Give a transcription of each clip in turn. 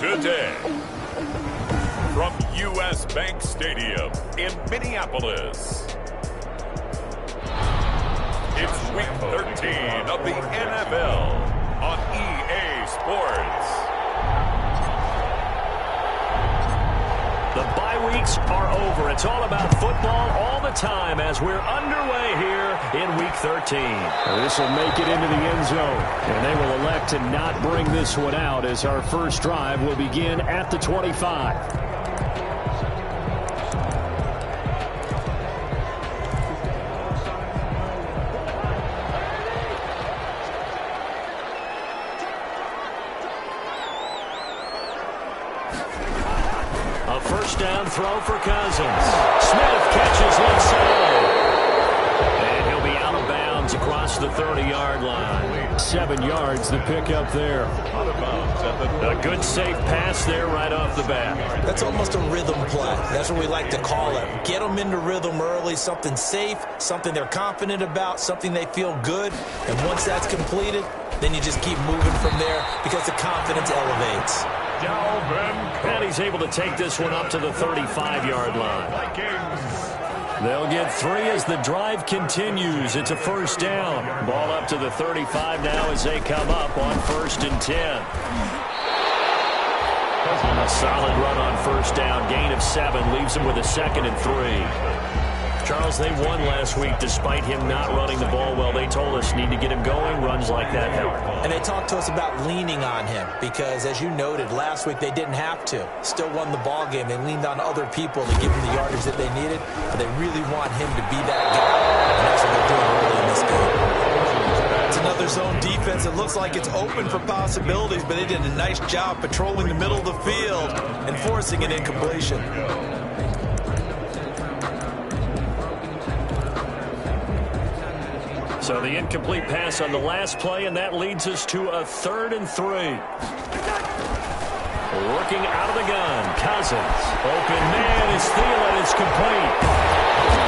Today, from U.S. Bank Stadium in Minneapolis, it's Week 13 of the NFL on EA Sports. The bye weeks are over. It's all about football all the time as we're underway here in Week 13. This will make it into the end zone, and they will elect to not bring this one out as our first drive will begin at the 25. First down throw for Cousins. Smith catches left side. And he'll be out of bounds across the 30-yard line. 7 yards to pick up there. A good safe pass there right off the bat. That's almost a rhythm play. That's what we like to call it. Get them into rhythm early, something safe, something they're confident about, something they feel good. And once that's completed, then you just keep moving from there because the confidence elevates. And he's able to take this one up to the 35-yard line. They'll get 3 as the drive continues. It's a first down. Ball up to the 35 now as they come up on 1st and 10. A solid run on first down. Gain of 7 leaves him with a 2nd and 3. Charles, they won last week despite him not running the ball well. They told us need to get him going. Runs like that help. And they talked to us about leaning on him because, as you noted, last week they didn't have to. Still won the ball game. They leaned on other people to give him the yardage that they needed, but they really want him to be that guy, and that's what they're doing early in this game. It's another zone defense. It looks like it's open for possibilities, but they did a nice job patrolling the middle of the field and forcing an incompletion. So the incomplete pass on the last play, and that leads us to a 3rd and 3. Working out of the gun, Cousins. Open man is Thielen. It's complete.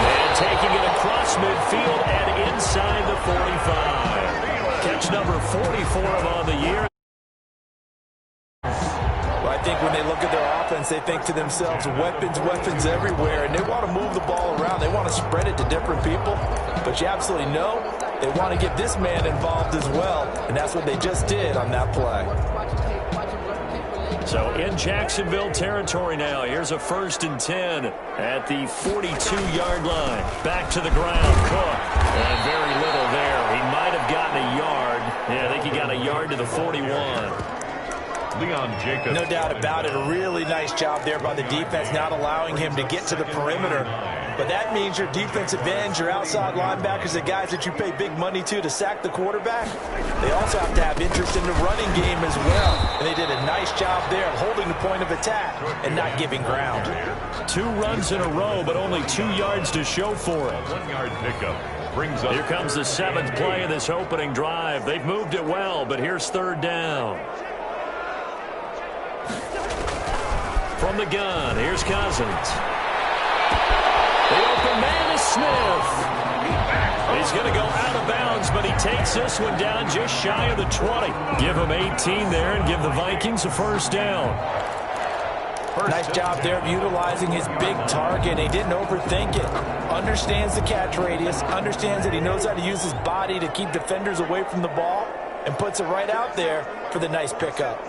And taking it across midfield and inside the 45. Catch number 44 on the year. I think when they look at their offense, they think to themselves, weapons everywhere, and they want to move the ball around. They want to spread it to different people, but you absolutely know they want to get this man involved as well, and that's what they just did on that play. So in Jacksonville territory now, here's a 1st and 10 at the 42-yard line. Back to the ground, Cook, and very little there. He might have gotten a yard. Yeah, I think he got a yard to the 41. No doubt about it. A really nice job there by the defense, not allowing him to get to the perimeter. But that means your defensive ends, your outside linebackers, the guys that you pay big money to sack the quarterback, they also have to have interest in the running game as well. And they did a nice job there of holding the point of attack and not giving ground. 2 runs in a row, but only 2 yards to show for it. 1-yard pickup. Brings up. Here comes the 7th play of this opening drive. They've moved it well, but here's 3rd down. From the gun, here's Cousins. The open man is Smith. He's going to go out of bounds, but he takes this one down just shy of the 20. Give him 18 there and give the Vikings a first down. Nice job there of utilizing his big target. He didn't overthink it. Understands the catch radius. Understands that he knows how to use his body to keep defenders away from the ball. And puts it right out there for the nice pickup.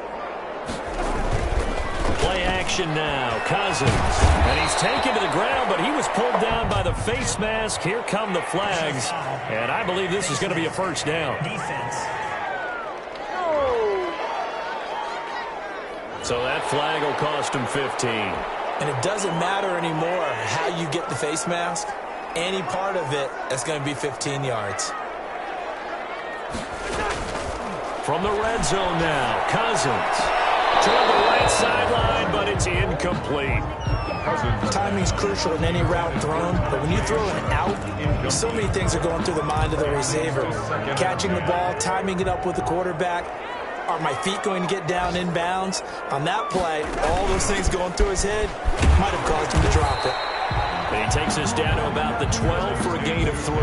Play action now. Cousins. And he's taken to the ground, but he was pulled down by the face mask. Here come the flags. And I believe this is going to be a first down. Defense. So that flag will cost him 15. And it doesn't matter anymore how you get the face mask. Any part of it, that's going to be 15 yards. From the red zone now, Cousins. Toward the right sideline, but it's incomplete. Timing's crucial in any route thrown, but when you throw an out, so many things are going through the mind of the receiver. Catching the ball, timing it up with the quarterback. Are my feet going to get down in bounds? On that play, all those things going through his head might have caused him to drop it. And he takes us down to about the 12 for a gain of 3.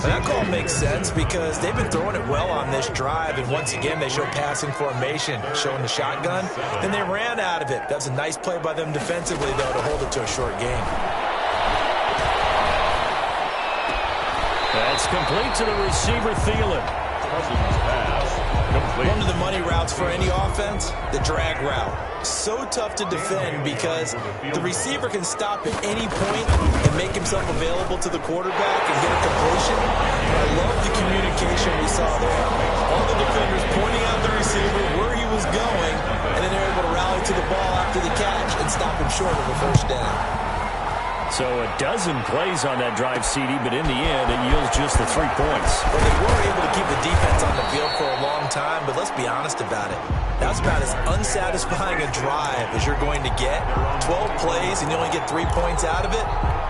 That call makes sense because they've been throwing it well on this drive, and once again they show passing formation, showing the shotgun. Then they ran out of it. That's a nice play by them defensively, though, to hold it to a short gain. That's complete to the receiver, Thielen. One of the money routes for any offense, the drag route. So tough to defend because the receiver can stop at any point and make himself available to the quarterback and get a completion. I love the communication we saw there. All the defenders pointing out the receiver where he was going, and then they're able to rally to the ball after the catch and stop him short of a first down. So a dozen plays on that drive, CD, but in the end, it yields just the 3 points. Well, they were able to keep the defense on the field for a long time, but let's be honest about it. That's about as unsatisfying a drive as you're going to get. 12 plays and you only get 3 points out of it.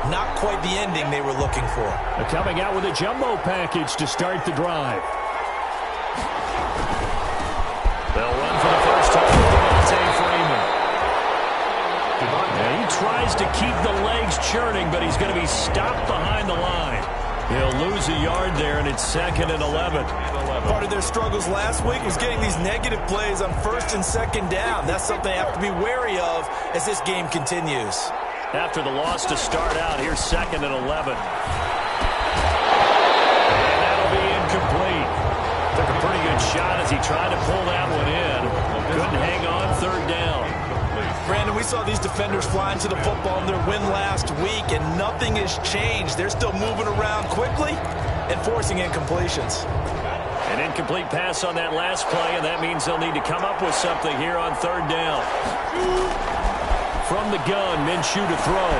Not quite the ending they were looking for. They're coming out with a jumbo package to start the drive. They'll run for the first time with Devontae Freeman. And he tries to keep the legs churning, but he's going to be stopped behind the line. He'll lose a yard there, and it's 2nd and 11. Part of their struggles last week was getting these negative plays on 1st and 2nd down. That's something they have to be wary of as this game continues. After the loss to start out, here's 2nd and 11. And that'll be incomplete. Took a pretty good shot as he tried to pull that one in. Couldn't hang on 3rd down. Brandon, we saw these defenders flying to the football in their win last week, and nothing has changed. They're still moving around quickly and forcing incompletions. An incomplete pass on that last play, and that means they'll need to come up with something here on 3rd down. From the gun, Minshew to throw.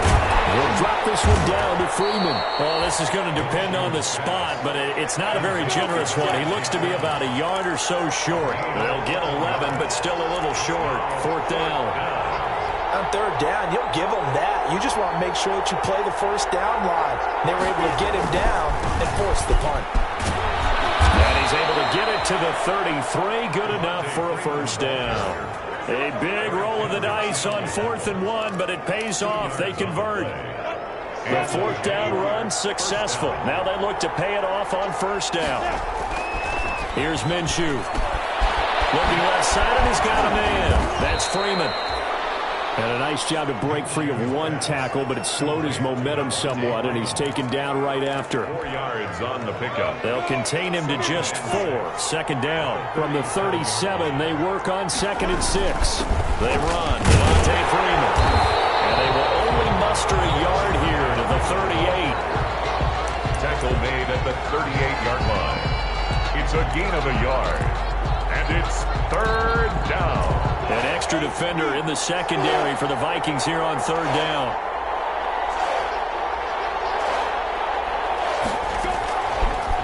He'll drop this one down to Freeman. Well, this is going to depend on the spot, but it's not a very generous one. He looks to be about a yard or so short. They'll get 11, but still a little short. 4th down. On 3rd down, you'll give them that. You just want to make sure that you play the first down line. They were able to get him down and force the punt. And he's able to get it to the 33. Good enough for a first down. A big roll of the dice on 4th and 1, but it pays off. They convert. The 4th down run successful. Now they look to pay it off on 1st down. Here's Minshew. Looking left side, and he's got a man. That's Freeman. And a nice job to break free of one tackle, but it slowed his momentum somewhat, and he's taken down right after. 4 yards on the pickup. They'll contain him to just 4. 2nd down. From the 37, they work on 2nd and 6. They run. Devontae Freeman. And they will only muster a yard here to the 38. Tackle made at the 38-yard line. It's a gain of a yard. And it's 3rd down. An extra defender in the secondary for the Vikings here on 3rd down.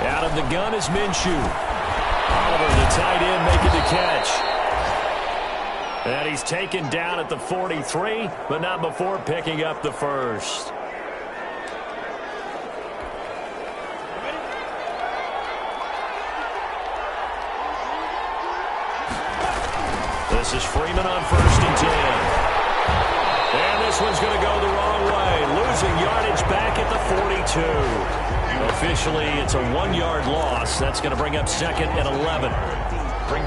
Out of the gun is Minshew. Oliver, the tight end, making the catch. And he's taken down at the 43, but not before picking up the first. This is Freeman on 1st and 10. And this one's going to go the wrong way. Losing yardage back at the 42. Officially, it's a 1-yard loss. That's going to bring up 2nd and 11.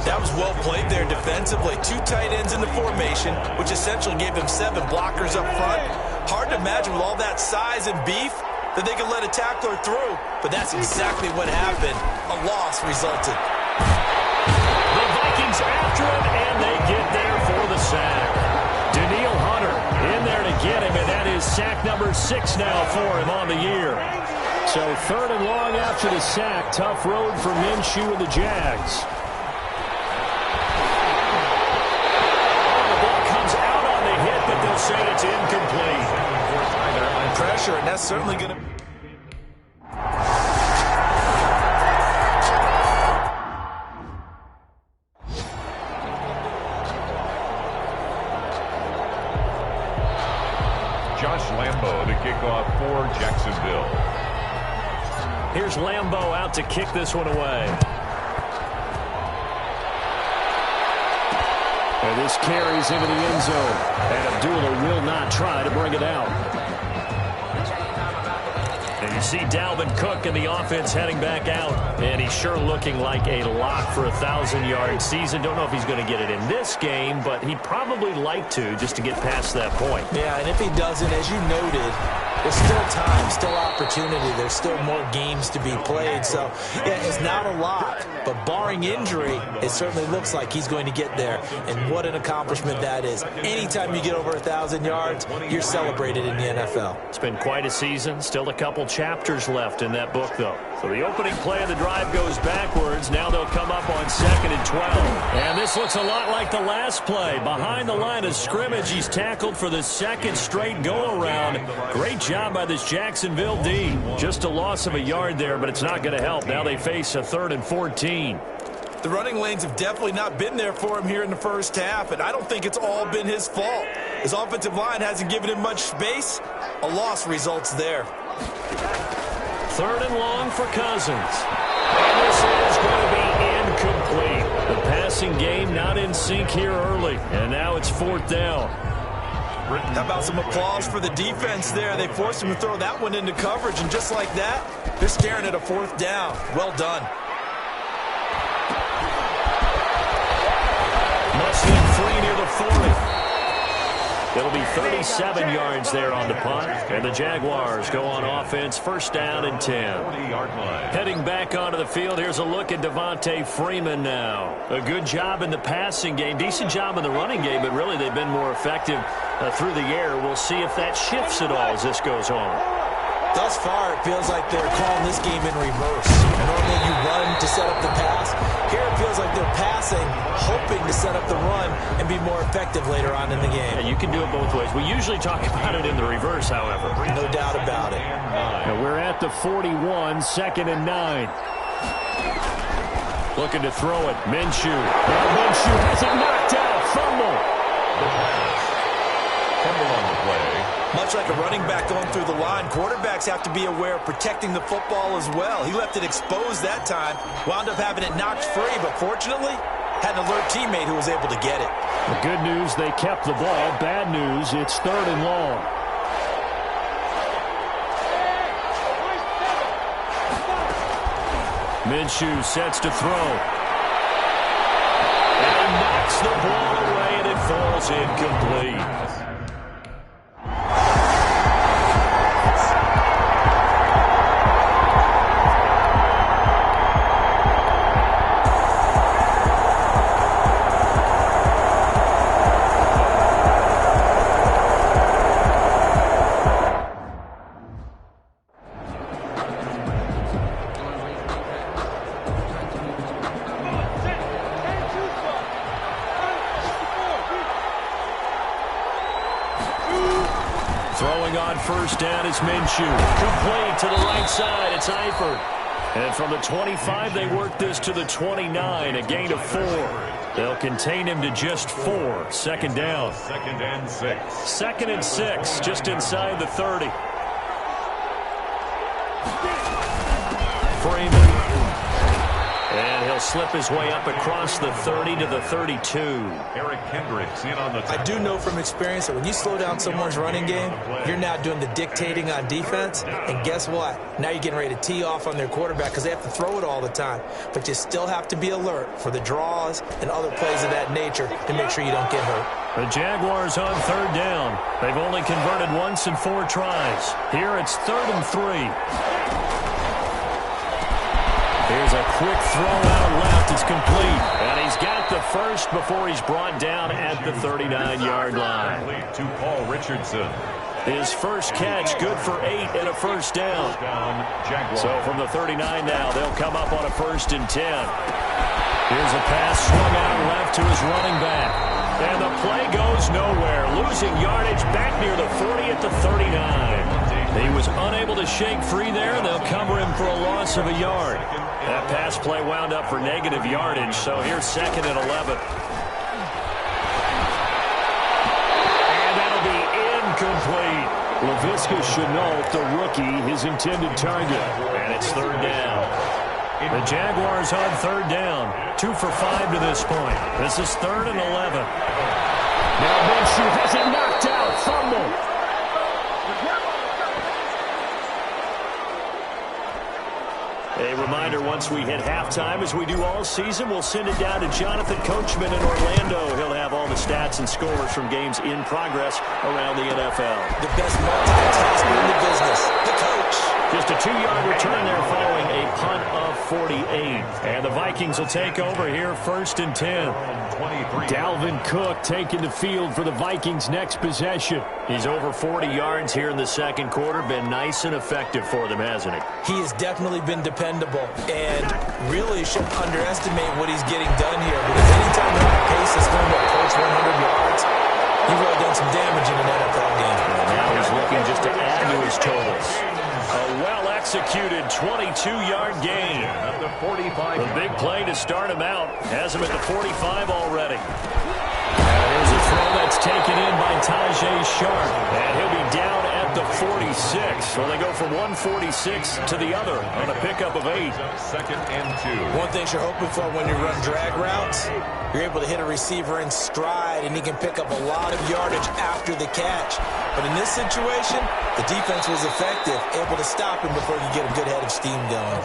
That was well played there defensively. 2 tight ends in the formation, which essentially gave them 7 blockers up front. Hard to imagine with all that size and beef that they could let a tackler through. But that's exactly what happened. A loss resulted. The Vikings after him, and they get there for the sack. Danielle Hunter in there to get him, and that is sack number 6 now for him on the year. So 3rd and long after the sack. Tough road for Minshew and the Jags. The ball comes out on the hit, but they'll say it's incomplete. They're under pressure, and that's certainly going to... Josh Lambo to kick off for Jacksonville. Here's Lambo out to kick this one away. And this carries into the end zone. And Abdullah will not try to bring it out. You see Dalvin Cook and the offense heading back out, and he's sure looking like a lock for a 1,000-yard season. Don't know if he's going to get it in this game, but he'd probably like to just to get past that point. Yeah, and if he doesn't, as you noted, there's still time, still opportunity. There's still more games to be played. So, yeah, it's not a lot, but barring injury, it certainly looks like he's going to get there. And what an accomplishment that is. Anytime you get over 1,000 yards, you're celebrated in the NFL. It's been quite a season. Still a couple chapters left in that book, though. So the opening play of the drive goes backwards. Now they'll come up on 2nd and 12. And this looks a lot like the last play. Behind the line of scrimmage, he's tackled for the second straight go-around. Great job by this Jacksonville D. Just a loss of a yard there, but it's not going to help. Now they face a 3rd and 14. The running lanes have definitely not been there for him here in the first half, and I don't think it's all been his fault. His offensive line hasn't given him much space. A loss results there. 3rd and long for Cousins. And this is going to be incomplete. The passing game not in sync here early, and now it's 4th down. How about some applause for the defense there? They forced him to throw that one into coverage, and just like that, they're staring at a 4th down. Well done. Must hit free near the 40. It'll be 37 yards there on the punt, and the Jaguars go on offense, 1st down and 10. Heading back onto the field, here's a look at Devontae Freeman now. A good job in the passing game, decent job in the running game, but really they've been more effective through the air. We'll see if that shifts at all as this goes on. Thus far, it feels like they're calling this game in reverse. Normally you run to set up the pass. Here it feels like they're passing, hoping to set up the run and be more effective later on in the game. Yeah, you can do it both ways. We usually talk about it in the reverse, however. No doubt about it. And we're at the 41, 2nd and 9. Looking to throw it. Minshew. Now Minshew has it knocked out. Fumble. Fumble on the play. Much like a running back going through the line, quarterbacks have to be aware of protecting the football as well. He left it exposed that time, wound up having it knocked free, but fortunately, had an alert teammate who was able to get it. The good news, they kept the ball. Bad news, it's 3rd and long. Minshew sets to throw. And he knocks the ball away, and it falls incomplete. Throwing on 1st down is Minshew. Complete to the right side. It's Eifert. And from the 25, they work this to the 29, a gain of 4. They'll contain him to just 4. 2nd down. 2nd and 6. 2nd and 6, just inside the 30. Freeman. And he'll slip his way up across the 30 to the 32. Eric Kendricks in on the tackle. I do know from experience that when you slow down someone's running game, you're now doing the dictating on defense. And guess what? Now you're getting ready to tee off on their quarterback because they have to throw it all the time. But you still have to be alert for the draws and other plays of that nature to make sure you don't get hurt. The Jaguars on 3rd down. They've only converted once in 4 tries. Here it's 3rd and 3. Here's a quick throw out left. It's complete. And he's got the first before he's brought down at the 39-yard line. To Paul Richardson. His first catch, good for 8 and a 1st down. So from the 39 now, they'll come up on a 1st and 10. Here's a pass swung out left to his running back. And the play goes nowhere. Losing yardage back near the 40 at the 39. He was unable to shake free there. They'll cover him for a loss of a yard. That pass play wound up for negative yardage. So here's 2nd and 11. And that'll be incomplete. Laviska Shenault, the rookie, his intended target. And it's 3rd down. The Jaguars on 3rd down. 2 for 5 to this point. This is 3rd and 11. Now Minshew has it knocked out. Fumble. A reminder, once we hit halftime, as we do all season, we'll send it down to Jonathan Coachman in Orlando. He'll have all the stats and scores from games in progress around the NFL. The best multitasker in the business, the coach. Just a 2-yard return there following a punt of 48. And the Vikings will take over here, 1st and 10. Dalvin Cook taking the field for the Vikings' next possession. He's over 40 yards here in the second quarter. Been nice and effective for them, hasn't he? He has definitely been dependable, and really shouldn't underestimate what he's getting done here, because anytime you're on a pace that's going to approach 100 yards, you've really done some damage in an NFL game. And now he's looking just to add to his totals. A well-executed 22-yard gain. The big play to start him out. Has him at the 45 already. There's a throw that's taken in by Tajay Sharp. And he'll be down at the 46. So they go from 146 to the other on a pickup of 8. 2nd and 2. One thing you're hoping for when you run drag routes, you're able to hit a receiver in stride, and he can pick up a lot of yardage after the catch. But in this situation, the defense was effective, able to stop him before you get a good head of steam going.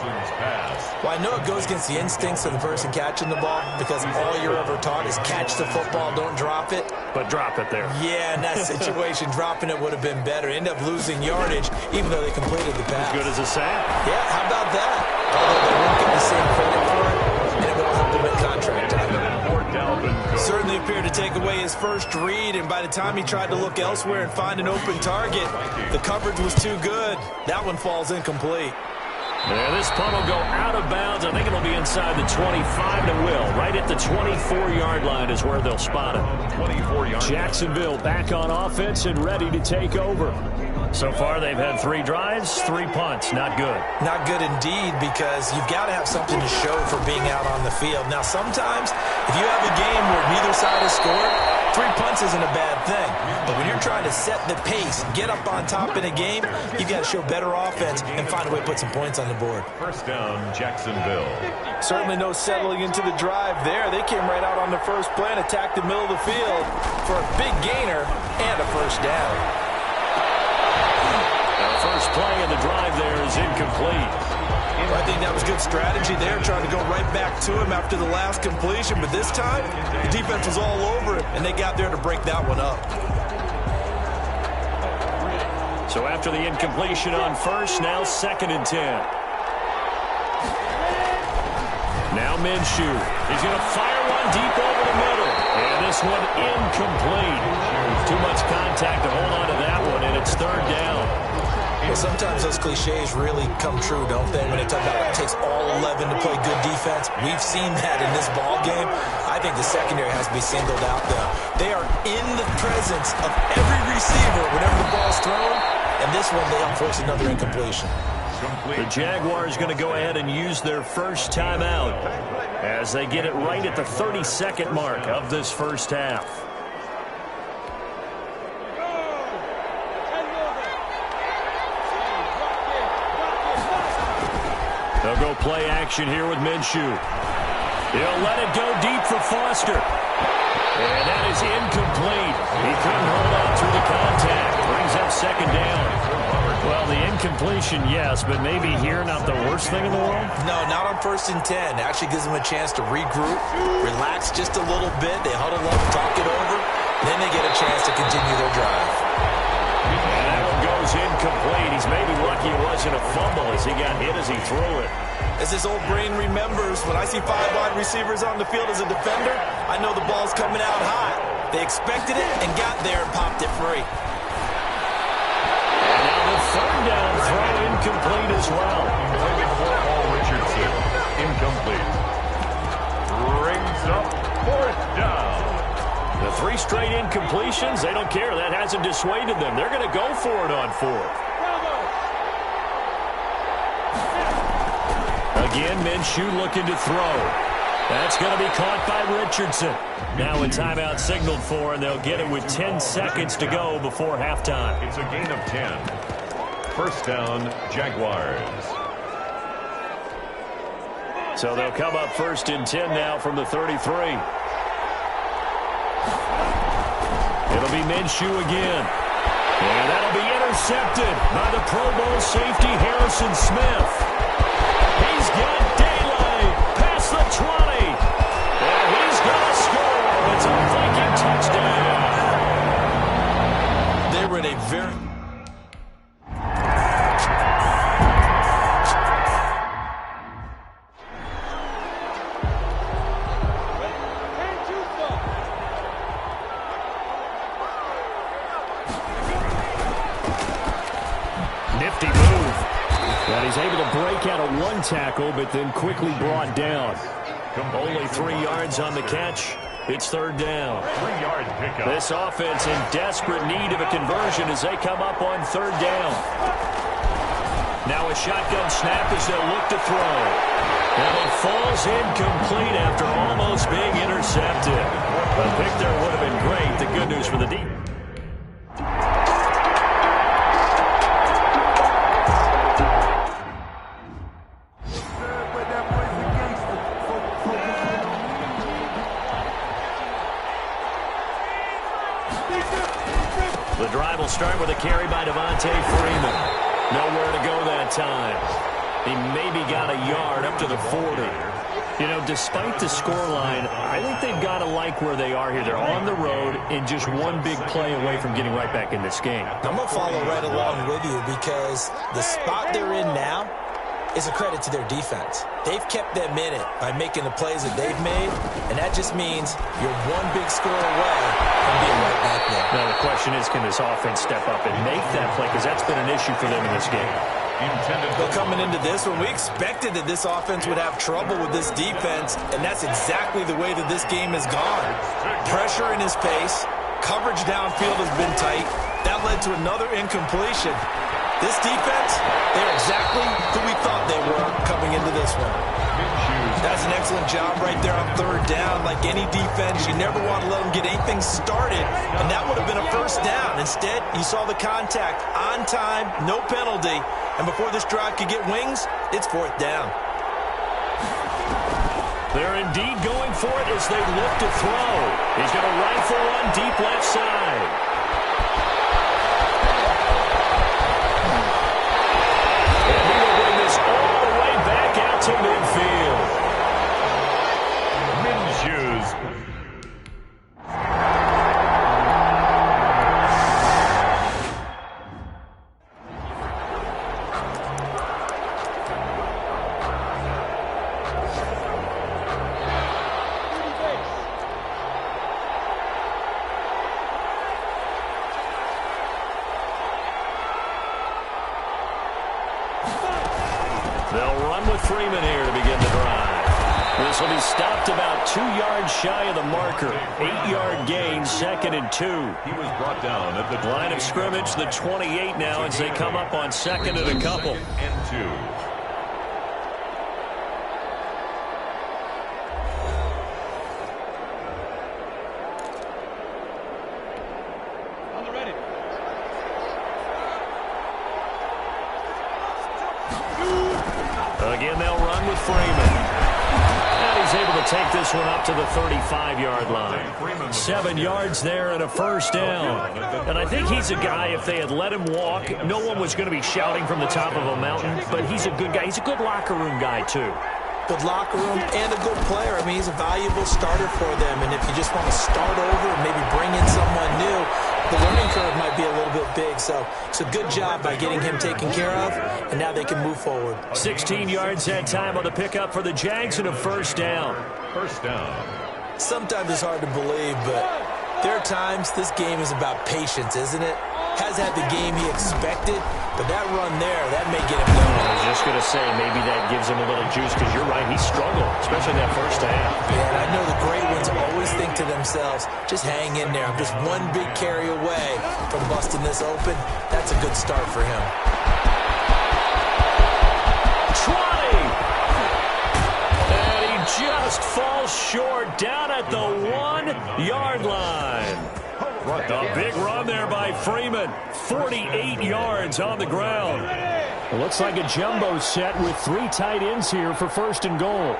Well, I know it goes against the instincts of the person catching the ball, because all you're ever taught is catch the football, don't drop it. But drop it there. Yeah, in that situation, dropping it would have been better. End up losing yardage, even though they completed the pass. As good as a sack. Yeah, how about that? Although they won't get the same credit for it, and it won't help him in contract time. Certainly appeared to take away his first read, and by the time he tried to look elsewhere and find an open target, the coverage was too good. That one falls incomplete. Yeah, this punt will go out of bounds. I think it'll be inside the 25, and it will. Right at the 24-yard line is where they'll spot it. 24 yards. Jacksonville back on offense and ready to take over. So far, they've had 3 drives, 3 punts. Not good. Not good indeed, because you've got to have something to show for being out on the field. Now, sometimes, if you have a game where neither side has scored, 3 punts isn't a bad thing. But when you're trying to set the pace, get up on top in a game, you've got to show better offense and find a way to put some points on the board. 1st down, Jacksonville. Certainly no settling into the drive there. They came right out on the first play and attacked the middle of the field for a big gainer and a 1st down. First play of the drive there is incomplete. Well, I think that was good strategy there, trying to go right back to him after the last completion. But this time, the defense was all over him, and they got there to break that one up. So after the incompletion on first, now 2nd and 10. Now Minshew. He's going to fire one deep over the middle. And this one incomplete. Too much contact to hold on to that one, and it's 3rd down. Well, sometimes those cliches really come true, don't they? When they talk about it takes all 11 to play good defense. We've seen that in this ball game. I think the secondary has to be singled out, though. They are in the presence of every receiver whenever the ball's thrown, and this one they force another incompletion. The Jaguars going to go ahead and use their first timeout as they get it right at the 32nd mark of this first half. They'll go play action here with Minshew. He'll let it go deep for Foster. And that is incomplete. He couldn't hold on through the contact. Brings up 2nd down. Well, the incompletion, yes, but maybe here not the worst thing in the world? No, not on 1st and 10. It actually gives them a chance to regroup, relax just a little bit. They huddle up, talk it over. Then they get a chance to continue their drive. And that one goes incomplete. He's maybe lucky it wasn't a fumble as he got hit as he threw it. As his old brain remembers, when I see 5 wide receivers on the field as a defender, I know the ball's coming out hot. They expected it and got there and popped it free. And now the 3rd down throw incomplete as well. Richardson, incomplete. Brings up 4th down. The 3 straight incompletions, they don't care. That hasn't dissuaded them. They're going to go for it on 4th. Again, Minshew looking to throw. That's going to be caught by Richardson. Now a timeout signaled for, and they'll get it with 10 seconds to go before halftime. It's a gain of 10. 1st down, Jaguars. So they'll come up 1st and 10 now from the 33. It'll be Minshew again. And that'll be intercepted by the Pro Bowl safety Harrison Smith. He's got daylight past the 20. And he's going to score. It's a Viking touchdown. They were in a very... Nifty move. And he's able to break out of one tackle, but then quickly brought down. Only 3 yards on the catch. It's third down. 3-yard pickup. This offense in desperate need of a conversion as they come up on third down. Now a shotgun snap as they'll look to throw. And it falls incomplete after almost being intercepted. A pick there would have been great. The good news for the deep. The drive will start with a carry by Devontae Freeman. Nowhere to go that time. He maybe got a yard up to the 40. You know, despite the scoreline, I think they've got to like where they are here. They're on the road and just one big play away from getting right back in this game. I'm going to follow right along with you because the spot they're in now is a credit to their defense. They've kept them in it by making the plays that they've made, and that just means you're one big score away from being right back there. Now the question is, can this offense step up and make that play? Because that's been an issue for them in this game. But coming into this one, we expected that this offense would have trouble with this defense, and that's exactly the way that this game has gone. Pressure in his pace, coverage downfield has been tight. That led to another incompletion. This defense, they're exactly who we thought they were coming into this one. That's an excellent job right there on third down. Like any defense, you never want to let them get anything started, and that would have been a first down. Instead, you saw the contact on time, no penalty, and before this drive could get wings, it's fourth down. They're indeed going for it as they look to throw. He's going to rifle one deep left side. To midfield. Minshew's. They'll run with Freeman here to begin the drive. This will be stopped about 2 yards shy of the marker. 8-yard gain, 2nd and 2. He was brought down at the Line of scrimmage, the 28 now as they come up on 2nd and a couple. And 2. Again, they'll run with Freeman. And he's able to take this one up to the 35-yard line. 7 yards there and a first down. And I think he's a guy, if they had let him walk, no one was going to be shouting from the top of a mountain. But he's a good guy. He's a good locker room guy, too. Good locker room and a good player. I mean, he's a valuable starter for them. And if you just want to start over and maybe bring in someone new, the learning curve might be a little bit big. So it's a good job by getting him taken care of, and now they can move forward. 16 yards that time on the pickup for the Jags and a first down. First down. Sometimes it's hard to believe, but there are times this game is about patience, isn't it? Has had the game he expected, but that run there, that may get him going. I was just going to say, maybe that gives him a little juice, because you're right, he struggled, especially that first half. Yeah, and I know the great ones always think to themselves, just hang in there. I'm just one big carry away from busting this open. That's a good start for him. 20! And he just falls short down at the 1-yard line. A big run there by Freeman. 48 yards on the ground. It looks like a jumbo set with 3 tight ends here for first and goal.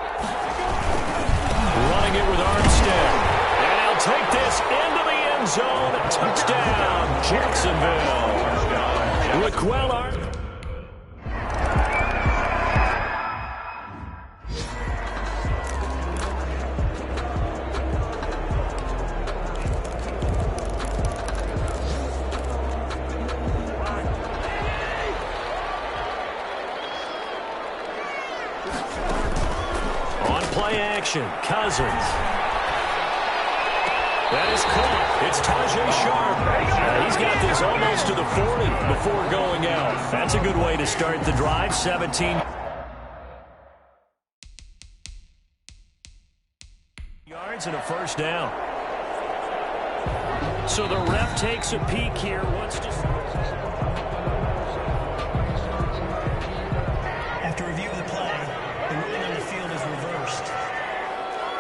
Running it with Armstead. And he'll take this into the end zone. Touchdown, Jacksonville. Raquel Armstead. action. Cousins. That is caught. It's Tajay Sharp. He's got this almost to the 40 before going out. That's a good way to start the drive. 17 yards and a first down. So the ref takes a peek here. After review of the play, the ruling on the field is reversed.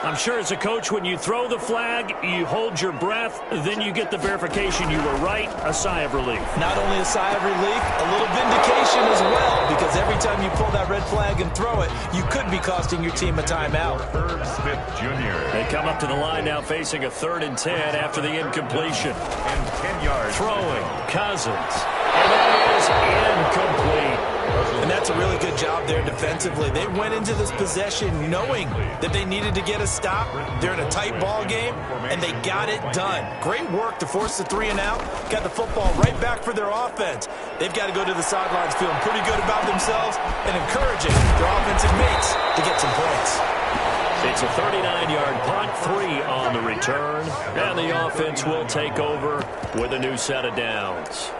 I'm sure as a coach, when you throw the flag, you hold your breath, then you get the verification you were right, a sigh of relief. Not only a sigh of relief, a little vindication as well, because every time you pull that red flag and throw it, you could be costing your team a timeout. Herb Smith Jr. They come up to the line now facing a 3rd and 10 after the incompletion. And 10 yards. Throwing, Cousins. And that is incomplete. And that's a really good job there defensively. They went into this possession knowing that they needed to get a stop. They're in a tight ball game, and they got it done. Great work to force the 3 and out. Got the football right back for their offense. They've got to go to the sidelines feeling pretty good about themselves and encouraging their offensive mates to get some points. It's a 39-yard punt, 3 on the return, and the offense will take over with a new set of downs.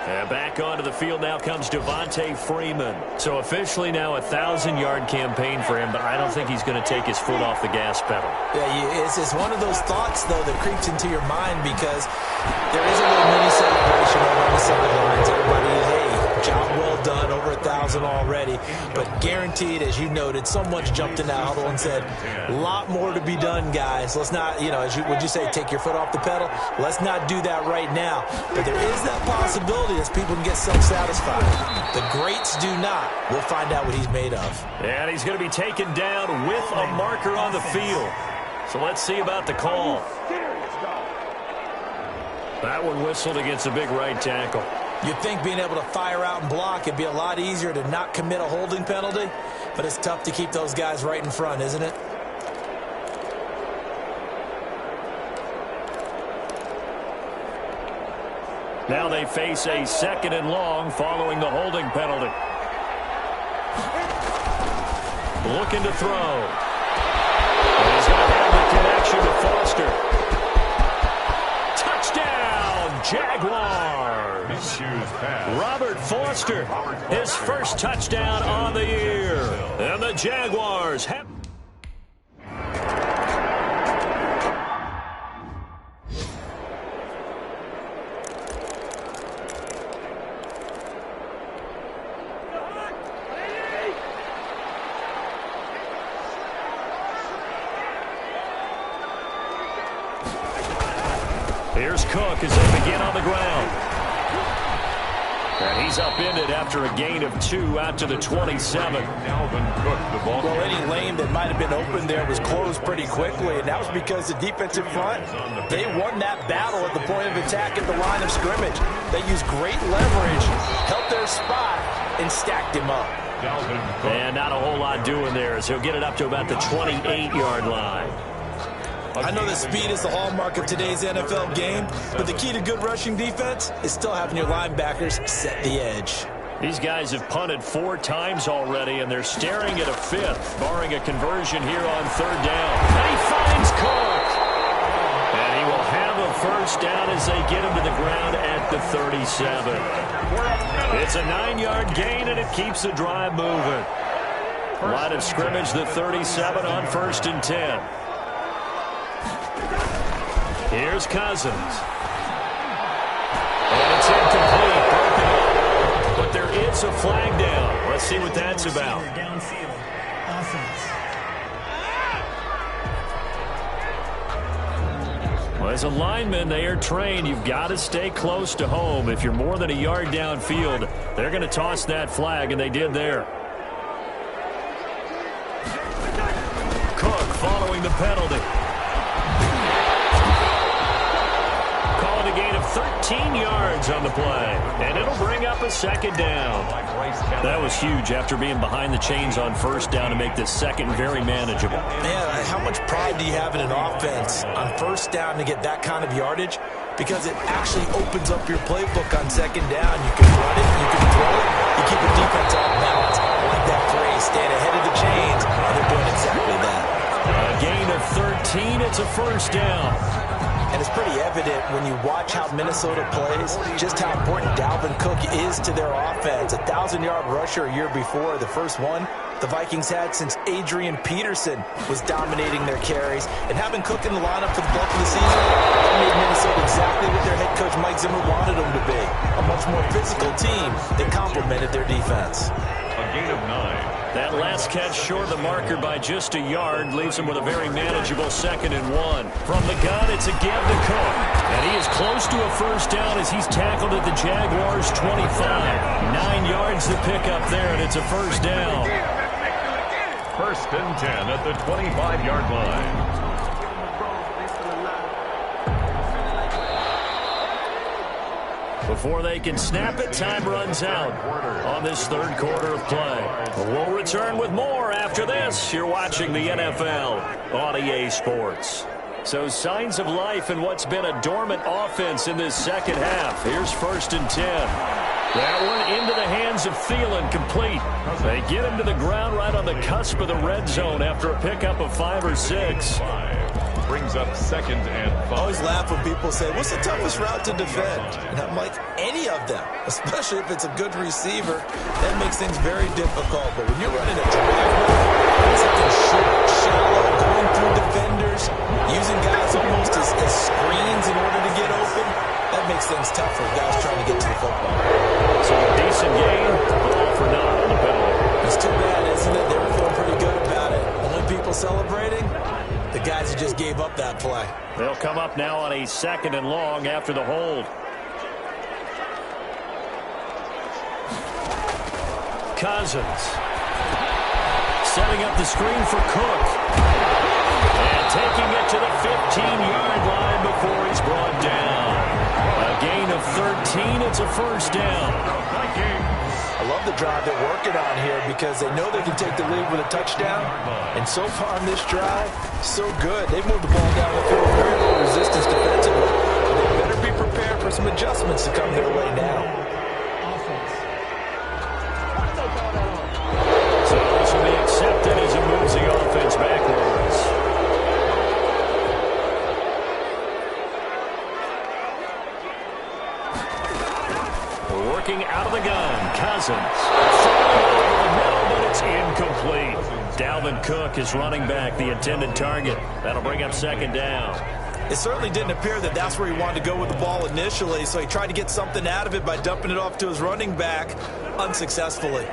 And back onto the field now comes Devontae Freeman. So officially now a 1,000-yard campaign for him, but I don't think he's going to take his foot off the gas pedal. Yeah, it's one of those thoughts, though, that creeps into your mind because there is a little mini celebration over on the sidelines. Everybody is, hey, job well done, over 1,000 already. But guaranteed, as you noted, so much jumped in that huddle and said, a lot more to be done, guys. Let's not, would you say, take your foot off the pedal? Let's not do that right now. But there is that possibility that people can get self-satisfied. The greats do not. We'll find out what he's made of. And he's going to be taken down with a marker on the field. So let's see about the call. That one whistled against a big right tackle. You'd think being able to fire out and block it'd be a lot easier to not commit a holding penalty, but it's tough to keep those guys right in front, isn't it? Now they face a 2nd and long following the holding penalty. Looking to throw. And he's going to have the connection to Foster. Touchdown, Jaguars. Robert Foster, his first touchdown on the year. And the Jaguars have... Here's Cook as they begin on the ground. And he's upended after a gain of 2 out to the 27. Well, any lane that might have been open there was closed pretty quickly, and that was because the defensive front, they won that battle at the point of attack at the line of scrimmage. They used great leverage, held their spot, and stacked him up. And not a whole lot doing there as he'll get it up to about the 28-yard line. I know that speed is the hallmark of today's NFL game, but the key to good rushing defense is still having your linebackers set the edge. These guys have punted 4 times already, and they're staring at a 5th, barring a conversion here on 3rd down. And he finds Cook. And he will have a first down as they get him to the ground at the 37. It's a 9-yard gain, and it keeps the drive moving. Line of scrimmage, the 37 on 1st and 10. Here's Cousins. And it's incomplete, broken up. But there is a flag down. Let's see what that's about. Downfield. Offense. Well, as a lineman, they are trained. You've got to stay close to home. If you're more than a yard downfield, they're going to toss that flag, and they did there. Cook following the penalty. A gain of 13 yards on the play, and it'll bring up a 2nd down. That was huge after being behind the chains on 1st down to make this 2nd very manageable. Man, how much pride do you have in an offense on 1st down to get that kind of yardage? Because it actually opens up your playbook on 2nd down. You can run it, you can throw it, you keep your defense off balance. I like that phrase, stand ahead of the chains, and they're doing exactly that. A gain of 13. It's a first down. And it's pretty evident when you watch how Minnesota plays, just how important Dalvin Cook is to their offense. 1,000-yard rusher a year before, the first one the Vikings had since Adrian Peterson was dominating their carries. And having Cook in the lineup for the bulk of the season, that made Minnesota exactly what their head coach Mike Zimmer wanted them to be. A much more physical team that complemented their defense. A gain of 9. That last catch short of the marker by just a yard leaves him with a very manageable 2nd and 1. From the gun, it's a give to Cook. And he is close to a first down as he's tackled at the Jaguars' 25. 9 yards to pick up there, and it's a first down. First and 10 at the 25-yard line. Before they can snap it, time runs out on this third quarter of play. We'll return with more after this. You're watching the NFL on EA Sports. So signs of life in what's been a dormant offense in this second half. Here's first and 10. That one into the hands of Thielen, complete. They get him to the ground right on the cusp of the red zone after a pickup of 5 or 6. Brings up 2nd and 5. I always laugh when people say, what's the toughest route to defend? And I'm like, any of them, especially if it's a good receiver. That makes things very difficult. But when you're running a drive, something short, shallow, going through defenders, using guys almost as screens in order to get open, that makes things tough for guys trying to get to the football. So a decent gain, but all for naught on the penalty. It's too bad, isn't it? They were feeling pretty good about it. Only people celebrating? The guys who just gave up that play. They'll come up now on a 2nd and long after the hold. Cousins setting up the screen for Cook. And taking it to the 15-yard line before he's brought down. A gain of 13. It's a first down. I love the drive they're working on here because they know they can take the lead with a touchdown. And so far on this drive, so good. They've moved the ball down the field with very low resistance defensively. They better be prepared for some adjustments to come their way now. So this will be accepted as it moves the offense backwards. Working out of the gun, Cousins. Over the middle, but it's incomplete. Dalvin Cook is running back, the intended target. That'll bring up 2nd down. It certainly didn't appear that that's where he wanted to go with the ball initially, so he tried to get something out of it by dumping it off to his running back unsuccessfully.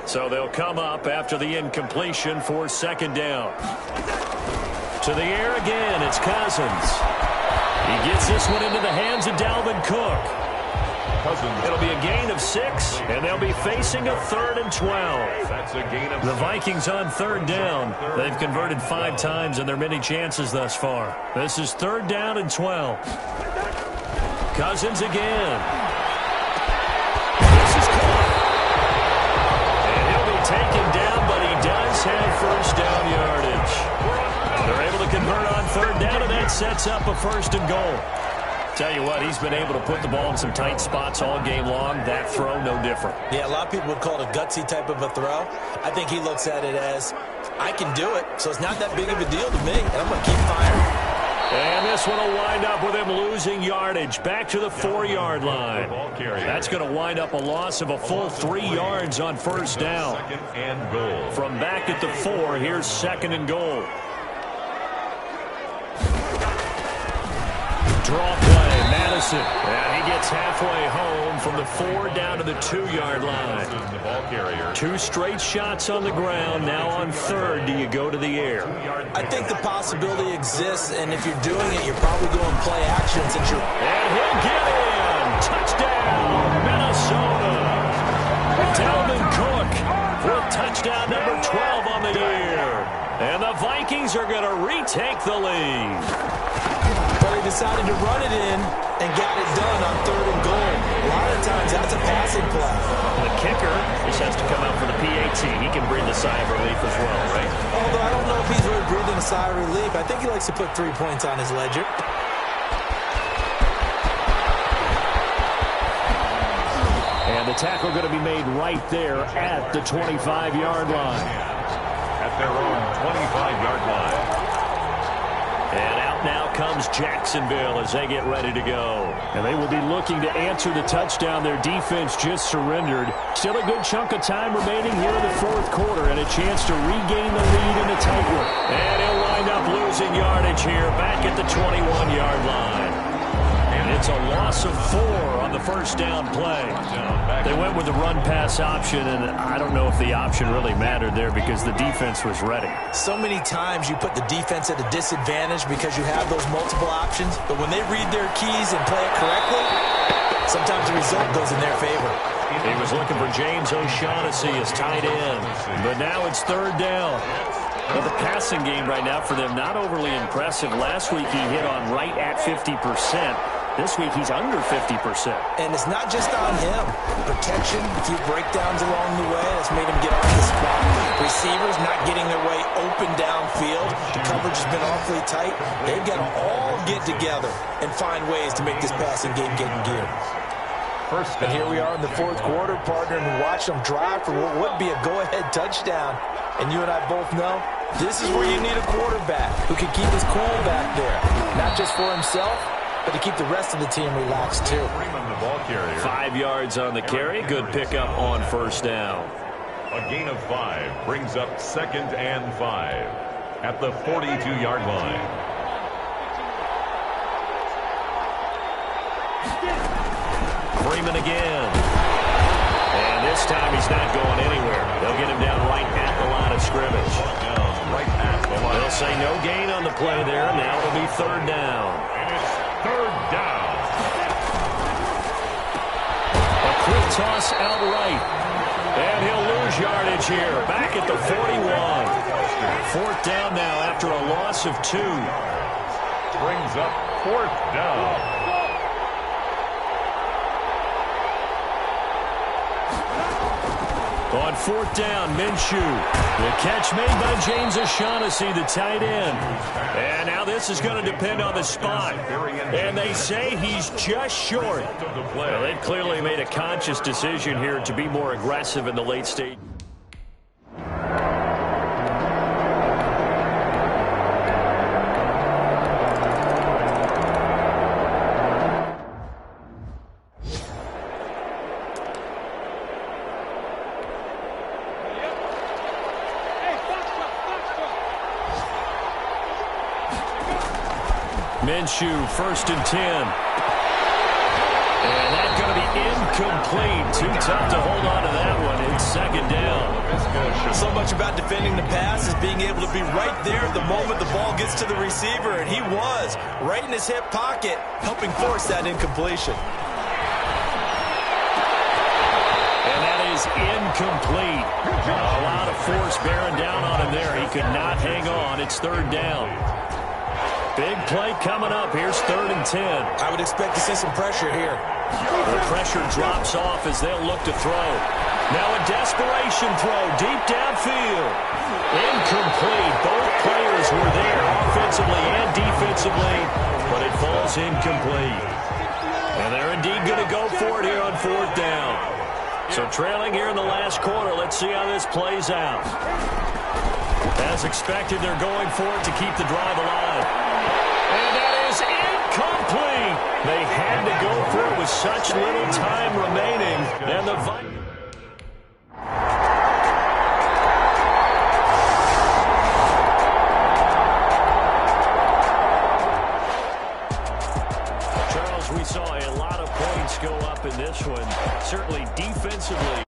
So they'll come up after the incompletion for 2nd down. To the air again, it's Cousins. He gets this one into the hands of Dalvin Cook. It'll be a gain of 6, and they'll be facing a 3rd and 12. That's a gain of The Vikings on 3rd down. They've converted 5 times in their many chances thus far. This is 3rd down and 12. Cousins again. This is caught. And he'll be taken down, but he does have first down yardage. They're able to convert on 3rd down, and that sets up a 1st and goal. Tell you what, he's been able to put the ball in some tight spots all game long. That throw, no different. Yeah, a lot of people would call it a gutsy type of a throw. I think he looks at it as, I can do it, so it's not that big of a deal to me, and I'm going to keep firing. And this one will wind up with him losing yardage back to the 4-yard line. That's going to wind up a loss of a full 3 yards on first down. 2nd and goal. From back at the 4, here's 2nd and goal. Draw play, Madison. And he gets halfway home from the 4 down to the 2-yard line. The ball carrier. 2 straight shots on the ground. Now on 3rd, do you go to the air? I think the possibility exists, and if you're doing it, you're probably going play action since you're... And he'll get in. Touchdown, Minnesota. Dalvin Cook with touchdown number 12 on the year. And the Vikings are going to retake the lead. But he decided to run it in and got it done on 3rd and goal. A lot of times that's a passing play. The kicker just has to come out for the PAT. He can breathe a sigh of relief as well, right? Although I don't know if he's really breathing a sigh of relief. I think he likes to put 3 points on his ledger. And the tackle going to be made right there at the 25-yard line. At their own 25-yard line. now comes Jacksonville as they get ready to go. And they will be looking to answer the touchdown their defense just surrendered. Still a good chunk of time remaining here in the fourth quarter and a chance to regain the lead in a tight one. And he'll wind up losing yardage here back at the 21-yard line. And it's a loss of 4 on the first down play. They went with the run-pass option, and I don't know if the option really mattered there because the defense was ready. So many times you put the defense at a disadvantage because you have those multiple options, but when they read their keys and play it correctly, sometimes the result goes in their favor. He was looking for James O'Shaughnessy as tight end, but now it's third down. Well, the passing game right now for them, not overly impressive. Last week he hit on right at 50%. This week he's under 50%. And it's not just on him. Protection, a few breakdowns along the way, that's made him get off the spot. Receivers not getting their way open downfield. The coverage has been awfully tight. They've got to all get together and find ways to make this passing game get in gear. And here we are in the fourth quarter, partner, and watch them drive for what would be a go-ahead touchdown. And you and I both know this is where you need a quarterback who can keep his cool back there. Not just for himself, but to keep the rest of the team relaxed, too. 5 yards on the carry. Good pickup on first down. A gain of 5 brings up 2nd and 5 at the 42-yard line. Freeman again. And this time he's not going anywhere. They'll get him down right at the line of scrimmage. Right at the line. They'll say no gain on the play there. Now it'll be third down. And it's third down. A quick toss outright. And he'll lose yardage here. Back at the 41. Fourth down now after a loss of 2. Brings up fourth down. On fourth down, Minshew. The catch made by James O'Shaughnessy, the tight end. And now this is going to depend on the spot. And they say he's just short. Well, they've clearly made a conscious decision here to be more aggressive in the late stage. Minshew, 1st and 10. And that's going to be incomplete. Too tough to hold on to that one. It's 2nd down. So much about defending the pass is being able to be right there the moment the ball gets to the receiver, and he was right in his hip pocket, helping force that incompletion. And that is incomplete. A lot of force bearing down on him there. He could not hang on. It's third down. Big play coming up. Here's 3rd and 10. I would expect to see some pressure here. The pressure drops off as they'll look to throw. Now a desperation throw deep downfield. Incomplete. Both players were there offensively and defensively, but it falls incomplete. And they're indeed going to go for it here on fourth down. So trailing here in the last quarter. Let's see how this plays out. As expected, they're going for it to keep the drive alive. And that is incomplete. They had to go for it with such little time remaining. And the Charles, we saw a lot of points go up in this one. Certainly defensively.